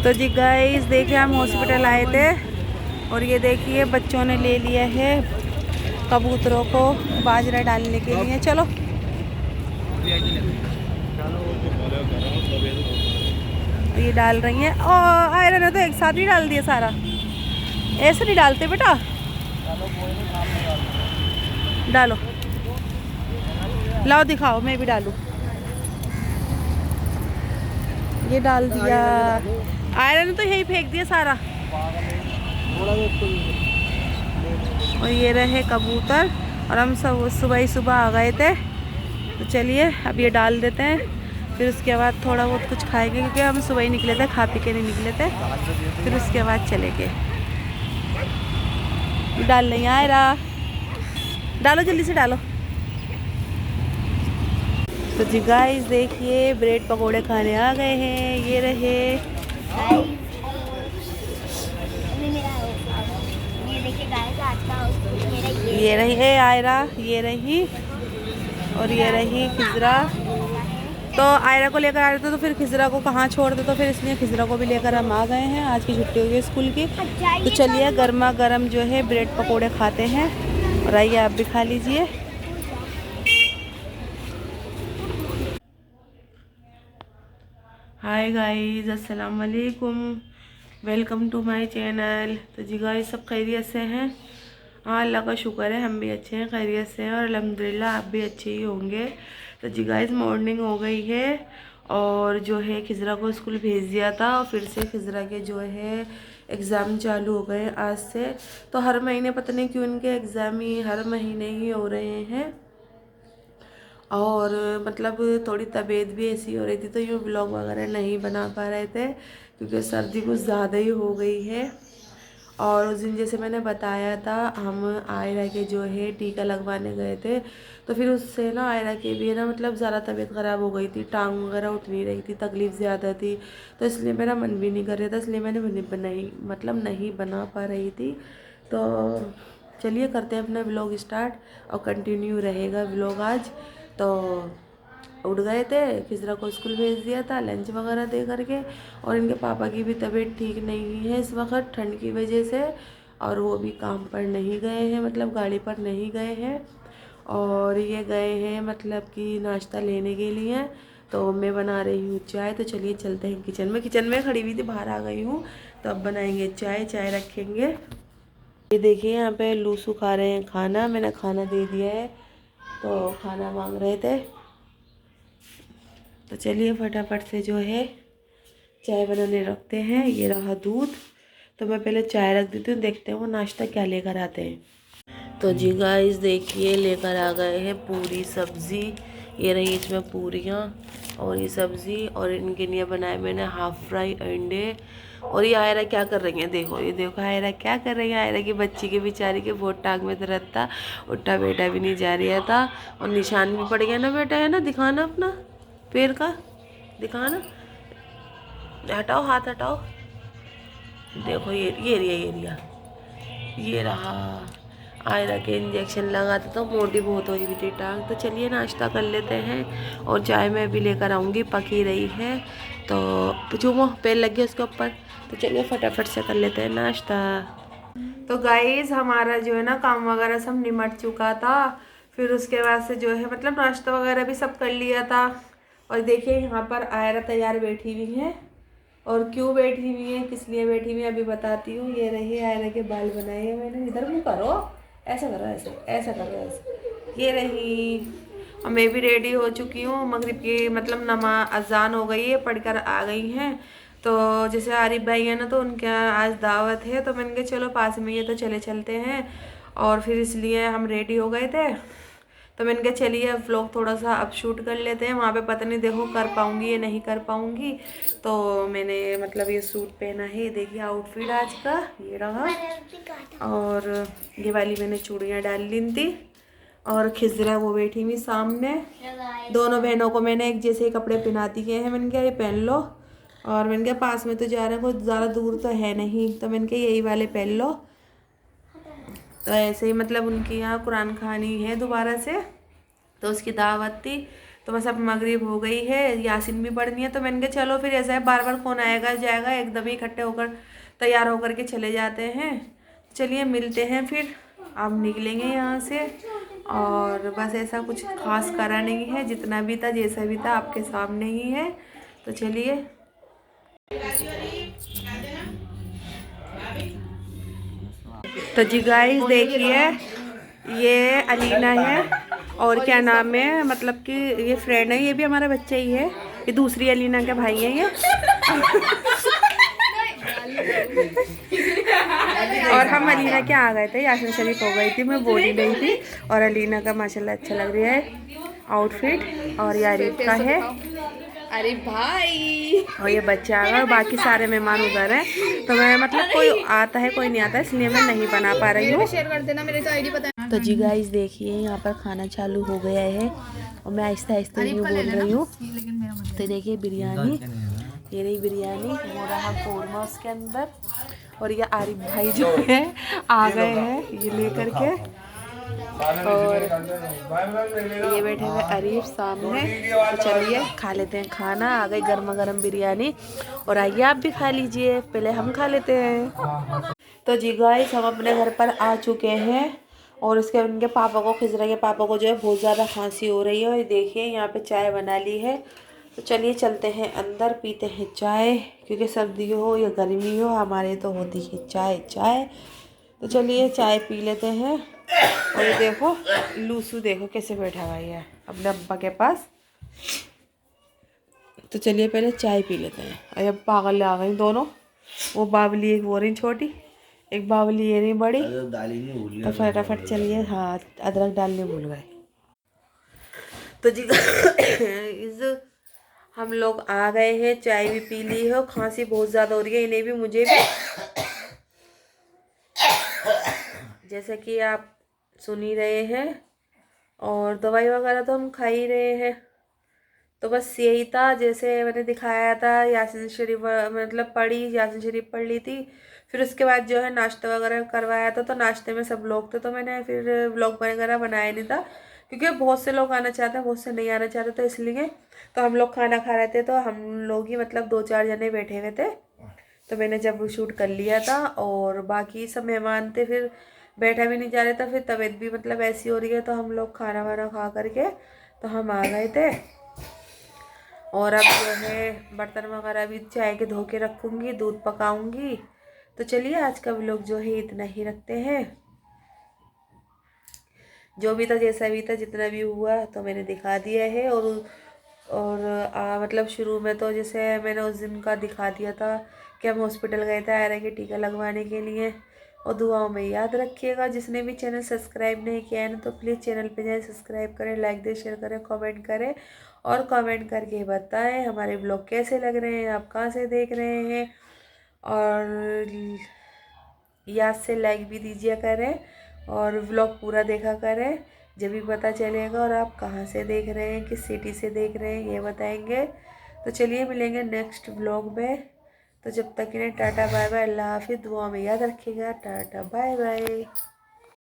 तो जी गाइस देखिए हम हॉस्पिटल आए थे और ये देखिए बच्चों ने ले लिया है कबूतरों को बाजरा डालने के लिए। चलो ये डाल रही हैं और आयरन ने तो एक साथ ही डाल दिया सारा। ऐसे नहीं डालते बेटा, डालो लाओ दिखाओ, मैं भी डालूं। ये डाल दिया, आयरन ने तो यही फेंक दिया सारा। और ये रहे कबूतर और हम सब सुबह ही सुबह आ गए थे। तो चलिए अब ये डाल देते हैं, फिर उसके बाद थोड़ा बहुत कुछ खाएंगे क्योंकि हम सुबह ही निकले थे, खा पी के नहीं निकले थे। फिर उसके बाद चले गए। डाल नहीं आए रहा, डालो जल्दी से डालो। तो जी गाइस देखिए ब्रेड पकोड़े खाने आ गए हैं। ये रहे, ये रही है आयरा, ये रही और ये रही खिजरा। तो आयरा को लेकर आ रहे थे तो फिर खिजरा को कहाँ छोड़ते, तो फिर इसलिए खिजरा को भी लेकर हम आ गए हैं। आज की छुट्टी हुई है स्कूल की। तो चलिए गर्मा गर्म जो है ब्रेड पकोड़े खाते हैं और आइए आप भी खा लीजिए। हाय गाइस, अस्सलाम वालेकुम, वेलकम टू माय चैनल। तो जी गाइस सब खैरियत से हैं? हाँ अल्लाह का शुक्र है, हम भी अच्छे हैं, खैरियत से हैं और अल्हम्दुलिल्लाह आप भी अच्छे ही होंगे। तो जी गाइस मॉर्निंग हो गई है और जो है खिजरा को स्कूल भेज दिया था और फिर से खिजरा के जो है एग्ज़ाम चालू हो गए आज से। तो हर महीने पता नहीं क्यों इनके एग्ज़ाम ही हर महीने ही हो रहे हैं और मतलब थोड़ी तबीयत भी ऐसी हो रही थी तो ये व्लॉग वगैरह नहीं बना पा रहे थे क्योंकि सर्दी कुछ ज़्यादा ही हो गई है। और उस दिन जैसे मैंने बताया था हम आयरा के जो है टीका लगवाने गए थे, तो फिर उससे ना आयरा के भी है ना मतलब ज़्यादा तबीयत ख़राब हो गई थी, टांग वगैरह उठ नहीं रही थी, तकलीफ़ ज़्यादा थी। तो इसलिए मेरा मन भी नहीं कर रहा था, इसलिए मैंने नहीं बना पा रही थी। तो चलिए करते हैं अपना व्लॉग स्टार्ट और कंटिन्यू रहेगा व्लॉग आज। तो उठ गए थे, खिजरा को स्कूल भेज दिया था लंच वगैरह दे करके। और इनके पापा की भी तबीयत ठीक नहीं है इस वक्त ठंड की वजह से, और वो भी काम पर नहीं गए हैं, मतलब गाड़ी पर नहीं गए हैं। और ये गए हैं मतलब कि नाश्ता लेने के लिए। तो मैं बना रही हूँ चाय। तो चलिए चलते हैं किचन में खड़ी हुई थी, बाहर आ गई हूँ। तो अब बनाएंगे चाय रखेंगे। ये देखिए यहाँ पे लूसू खा रहे हैं खाना, मैंने खाना दे दिया है तो खाना मांग रहे थे। तो चलिए फटाफट से जो है चाय बनाने रखते हैं। ये रहा दूध, तो मैं पहले चाय रख देती हूँ, देखते हैं वो नाश्ता क्या लेकर आते हैं। तो जी गाइस देखिए लेकर आ गए हैं पूरी सब्ज़ी। ये रही इसमें पूरियाँ और ये सब्ज़ी, और इनके लिए बनाए मैंने हाफ फ्राई अंडे। और ये आयरा क्या कर रही है, देखो ये देखो आयरा क्या कर रही है। आयरा की बच्ची के बेचारी के बहुत टांग में दर्द था, उठा बेटा भी नहीं जा रहा था और निशान भी पड़ गया ना बेटा, है ना, दिखाना अपना पैर का, दिखाना, हटाओ हाथ हटाओ। देखो ये एरिया ये रहा। आयरा के इंजेक्शन लगाते तो मोटी बहुत हो गई थी टांग। तो चलिए नाश्ता कर लेते हैं और चाय मैं भी लेकर आऊँगी, पकी रही है तो चूमो पैर लग गया उसके ऊपर। तो चलिए फटाफट से कर लेते हैं नाश्ता। तो गाइस हमारा जो है ना काम वगैरह सब निमट चुका था, फिर उसके बाद से जो है मतलब नाश्ता वगैरह भी सब कर लिया था। और देखिए यहाँ पर आयरा तैयार बैठी हुई है, और क्यों बैठी हुई है किस लिए बैठी हुई है अभी बताती हूँ। ये रही आयरा के बाल बनाए हैं मैंने, इधर मुँह करो, ऐसा करो, ऐसा करो, ऐसा। ये रही, और मैं भी रेडी हो चुकी हूँ, मगरिब की मतलब नमाज अजान हो गई है, पढ़कर आ गई हैं। तो जैसे आरिफ भाई है ना तो उनके आज दावत है, तो मैंने कहा चलो पास में ही है तो चले चलते हैं। और फिर इसलिए हम रेडी हो गए थे। तो मैंने कहा चलिए व्लॉग थोड़ा सा अब शूट कर लेते हैं, वहाँ पे पता नहीं देखो कर पाऊँगी या नहीं कर पाऊँगी। तो मैंने मतलब ये सूट पहना है, देखिए आउटफिट आज का ये रहा। और ये वाली मैंने चूड़ियाँ डाल ली थी, और खिजरा वो बैठी हुई सामने। दोनों बहनों को मैंने एक जैसे ही कपड़े पहना दिए हैं, मैंने कहा ये पहन लो। और मैंने कहा पास में तो जा रहे हैं, कुछ ज़्यादा दूर तो है नहीं, तो मैंने कहा यही वाले पहन लो। तो ऐसे ही मतलब उनके यहाँ कुरान खानी है दोबारा से, तो उसकी दावत थी। तो बस अब मगरिब हो गई है, यासीन भी पढ़नी है, तो मैंने कहा चलो फिर ऐसा है बार बार फ़ोन आएगा जाएगा, एकदम ही इकट्ठे होकर तैयार होकर के चले जाते हैं। चलिए मिलते हैं फिर, अब निकलेंगे यहाँ से। और बस ऐसा कुछ खास करा नहीं है, जितना भी था जैसा भी था आपके सामने ही है। तो चलिए। तो जी गाइस देखिए, ये अलीना है और क्या नाम है, मतलब कि ये फ्रेंड है, ये भी हमारा बच्चा ही है, ये दूसरी अलीना के भाई है ये। और हम अलीना के आ गए थे, यासीन शरीफ हो गई थी, मैं बोल ही नहीं थी। और अलीना का माशाल्लाह अच्छा लग रहा है आउटफिट, और ये आरिफ का है, अरे भाई, और ये बच्चा आ गया, और बाकी सारे मेहमान उधर हैं। तो मैं मतलब कोई आता है कोई नहीं आता, इसलिए मैं नहीं बना पा रही हूँ। शेयर कर देना, मेरे तो आईडी पता है। तो जी गाइस देखिए, यहाँ पर खाना चालू हो गया है और मैं आहिस्ता आहिस्ता यूँ बोल रही हूँ। तो देखिए बिरयानी, ये रही बिरयानी, वो रहा कौरमा उसके अंदर, और ये आरिफ भाई जो है आ गए हैं ये लेकर के, और ये बैठे हुए आरिफ सामने। तो चलिए खा लेते हैं खाना, आ गई गर्मा गर्म बिरयानी, और आइए आप भी खा लीजिए, पहले हम खा लेते हैं। तो जी गाइस हम अपने घर पर आ चुके हैं, और उसके उनके पापा को खिज रही है, पापा को जो है बहुत ज़्यादा खांसी हो रही है, और देखिए यहाँ पे चाय बना ली है। तो चलिए चलते हैं अंदर, पीते हैं चाय, क्योंकि सर्दी हो या गर्मी हो हमारे तो होती है चाय चाय। तो चलिए चाय पी लेते हैं। और ये देखो लूसू देखो कैसे बैठा हुआ है अपने अब्बा के पास। तो चलिए पहले चाय पी लेते हैं। और अब पागल आ गई दोनों, वो बावली एक वो रही छोटी, एक बावली ये नहीं बड़ी। तो फटाफट चलिए, हाँ अदरक डालने भूल गए। तो जी इस हम लोग आ गए हैं, चाय भी पी ली है, खांसी बहुत ज़्यादा हो रही है, इन्हें भी मुझे भी, जैसे कि आप सुन ही रहे हैं, और दवाई वगैरह तो हम खा ही रहे हैं। तो बस यही था, जैसे मैंने दिखाया था, यासीन शरीफ मतलब पढ़ी, यासीन शरीफ पढ़ ली थी। फिर उसके बाद जो है नाश्ता वगैरह करवाया था, तो नाश्ते में सब लोग थे, तो मैंने फिर व्लॉग वगैरह बनाया नहीं था, क्योंकि बहुत से लोग आना चाहते हैं, बहुत से नहीं आना चाहते, तो इसलिए तो हम लोग खाना खा रहे थे, तो हम लोग ही मतलब 2-4 जने बैठे हुए थे, तो मैंने जब शूट कर लिया था। और बाकी सब मेहमान थे, फिर बैठा भी नहीं जा रहा था, फिर तबीयत भी मतलब ऐसी हो रही है, तो हम लोग खाना वाना खा करके तो हम आ गए थे। और अब जो है बर्तन वगैरह भी चाय के धो के रखूँगी, दूध पकाऊँगी। तो चलिए आज का व्लॉग जो है इतना ही रखते हैं। जो भी था जैसा भी था जितना भी हुआ तो मैंने दिखा दिया है। और मतलब शुरू में तो जैसे मैंने उस दिन का दिखा दिया था कि हम हॉस्पिटल गए थे आयरन के टीका लगवाने के लिए। और दुआओं में याद रखिएगा। जिसने भी चैनल सब्सक्राइब नहीं किया है ना, तो प्लीज़ चैनल पे जाए, सब्सक्राइब करें, लाइक दें, शेयर करें, कमेंट करें, और कमेंट करके बताएं हमारे ब्लॉग कैसे लग रहे हैं, आप कहाँ से देख रहे हैं। और याद से लाइक भी दीजिए करें, और व्लॉग पूरा देखा करें, जब भी पता चलेगा। और आप कहाँ से देख रहे हैं, किस सिटी से देख रहे हैं, ये बताएंगे। तो चलिए मिलेंगे नेक्स्ट व्लॉग में। तो जब तक इन्हें टाटा बाय बाय, अल्लाह हाफिज़, दुआ में याद रखिएगा, टाटा बाय बाय।